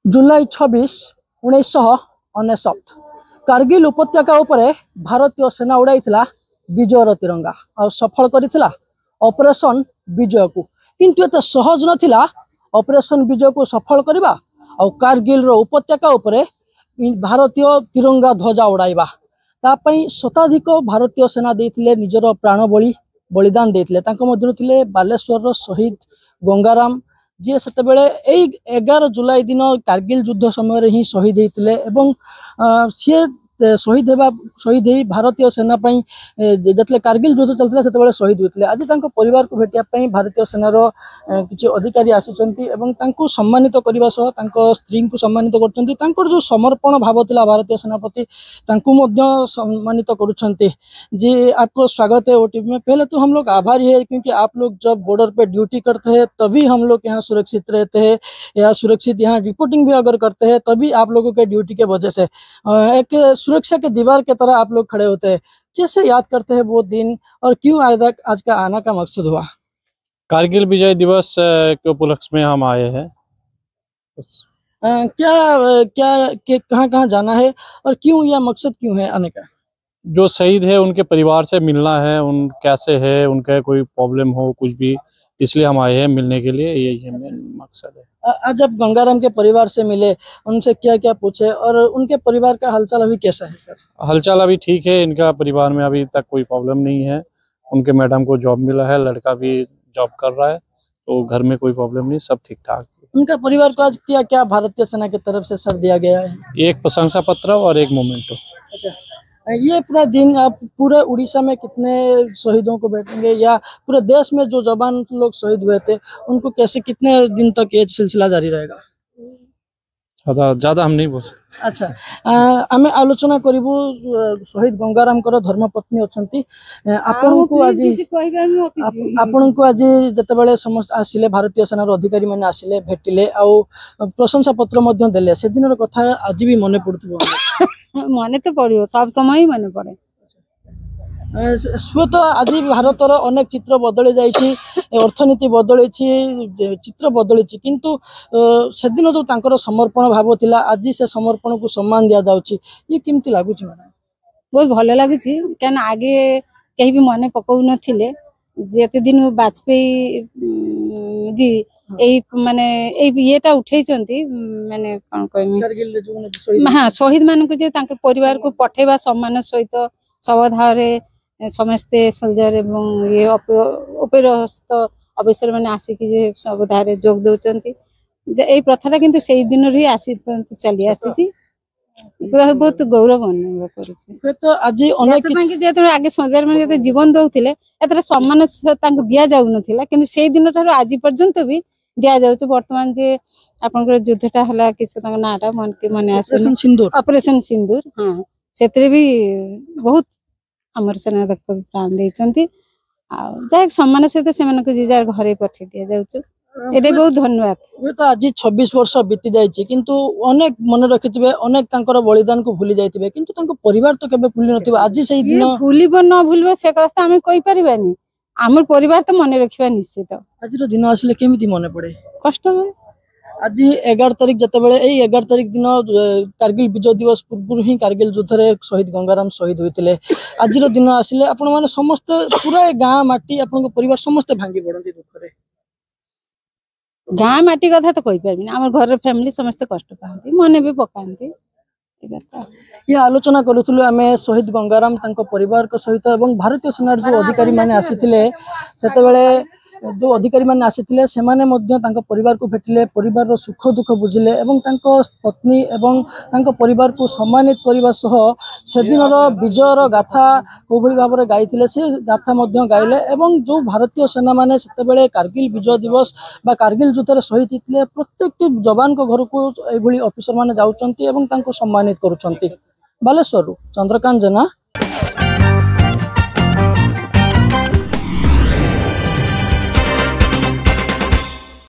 जुलाई 26 1999 कारगिल उपत्यका उपरे भारतीय सेना उड़ाई विजयर तिरंगा आ सफल करिथिला ऑपरेशन विजय को। किंतु एत सहज नथिला ऑपरेशन विजय को सफल करबा आ कारगिल रो उपत्यका उपरे भारतीय तिरंगा ध्वजा उड़ाइबा। तापई शताधिक भारतीय सेना देथिले निजर प्राण बलिदान देथिले। तांको मध्यरु थिले बालेश्वर रो शहीद गंगाराम जी से 11 जुलाई दिन कारगिल युद्ध समय ही शहीद होते एवं सी शहीद भारतीय सेना जिते कारगिल युद्ध चलता से शहीद होते। आज परिवार को भेटापी भारतीय सेनार किसी अधिकारी आसिंट सम्मानित करने स्त्री को सम्मानित कर जो समर्पण भाव था भारतीय सेना प्रति सम्मानित करुँच। जी आपको स्वागत है ओटीवी में। पहले तो हम लोग आभारी है क्योंकि आप लोग जब बॉर्डर पे ड्यूटी करते हैं तभी हम लोग यहाँ सुरक्षित रहते हैं या सुरक्षित यहाँ रिपोर्टिंग भी अगर करते हैं तभी आप लोगों के ड्यूटी के वजह से एक सुरक्षा के दीवार के तरह आप लोग खड़े होते हैं। कैसे याद करते हैं वो दिन और क्यों आज का आना का मकसद हुआ? कारगिल विजय दिवस के उपलक्ष्य में हम आए हैं। क्या कहाँ जाना है और क्यों यह मकसद क्यों है आने का? जो शहीद है उनके परिवार से मिलना है, उन कैसे है, उनका कोई प्रॉब्लम हो कुछ भी, इसलिए हम आए हैं मिलने के लिए। यही मकसद है। आज आप गंगाराम के परिवार से मिले, उनसे क्या क्या पूछे और उनके परिवार का हालचाल अभी कैसा है? सर हालचाल अभी ठीक है, इनका परिवार में अभी तक कोई प्रॉब्लम नहीं है। उनके मैडम को जॉब मिला है, लड़का भी जॉब कर रहा है, तो घर में कोई प्रॉब्लम नहीं, सब ठीक ठाक। उनका परिवार को आज क्या क्या भारतीय सेना की तरफ से सर दिया गया है? एक प्रशंसा पत्र और एक मोमेंटो। अच्छा, ये पूरा दिन आप पूरे उड़ीसा में कितने शहीदों को बैठेंगे या पूरे देश में जो जवान लोग शहीद हुए थे उनको कैसे कितने दिन तक ये सिलसिला जारी रहेगा? ज्यादा हम नहीं बोल सकते। अच्छा, आम आलोचना करूँ शहीद गंगाराम धर्मपत्नी अच्छी आपण को आज जिते समस्त आसिले भारतीय सेनार अधिकारी मैंने आसिले भेटिले आउ प्रशंसा पत्र देले से दिन कथा आज भी मन पड़ुथबो? मन तो पड़ो, सब समय मन पड़े। श्वेत आज भारतर अनेक चित्र बदली जाइए, अर्थनीति बदली, चित्र बदली, किंतु से दिन जो तांकर समर्पण भाव थिला आज से समर्पण को सम्मान दिया जाउची, ये केमती लागुची? मैडम बहुत भल लगुच क्या आगे कहीं भी मन पकाउ नथिले जेते दिन वाजपेयी जी यही माने येटा उठे माने कौन कहमी हाँ शहीद मान को परिवार को पठेबा सम्मान सहित सबधारे समस्ते सोल्जर एवं ये उपरस्थ अफिसर मैंने आसिक सबधारे जोग दौरान प्रथा किंतु से दिन ही आसी चली आसी बहुत गौरव अनुभव कर। आगे सोल्जर मैंने जीवन दौले एत सम्मान दि जाऊन कि दिन ठार आज पर्यंत भी दि जाऊँ। बर्तमान जे आप युद्धटा है किसी नाटा मन के मन आस ऑपरेशन सिंदूर, हाँ से भी बहुत आमर सेना प्राण देते सम्मान सहित से जार घरे पठे दि जाऊँ। ये बहुत धन्यवाद। तो आज 26 वर्ष बीती जाइए किंतु अनेक मन रखिथे, अनेक तांकर बलिदान को भूली जाइए किंतु तांको परिवार तो केबे भूली नथिबो। आज से दिन भूलिब न भूलिब से कथा आम कहि परिबानी, आमर परिवार तो मन रखिबा निश्चित। आज दिन आसले केमिति मन पड़े? कष्ट है। आज 11 तारिख जिते 11 तारिख दिन कारगिल विजय दिवस पूर्व ही कारगिल युद्ध रे शहीद गंगाराम शहीद होते। आज दिन आसिले आपण माने समस्त पूरा गाँ माटी आपन परिवार समस्त भांगी पड़ती दुख रे। गाँ माटी कथा तो कहि परबिनी, हमर घर फैमिली समस्त कष्ट पाती, मन भी पकाती। ये आलोचना करूँ आम शहीद गंगाराम परिवार को सहित एवं भारतीय सेनार जो अधिकारी मैंने आसीथिले से जो अधिकारी मैंने आसीथिले से परिवार को भेटिले, परिवार सुख दुख बुझिले एवं पत्नी एवं परिवार को सम्मानित करने सह से दिन विजयर गाथा को भाव में गाइले से गाथा गाइले एवं जो भारतीय सेना माने से कारगिल विजय दिवस बा कारगिल युद्ध शहीद होते प्रत्येक जवान को घर को ये ऑफिसर मैंने जाऊँच सम्मानित करुँच। बालेश्वर चंद्रकांत जेना,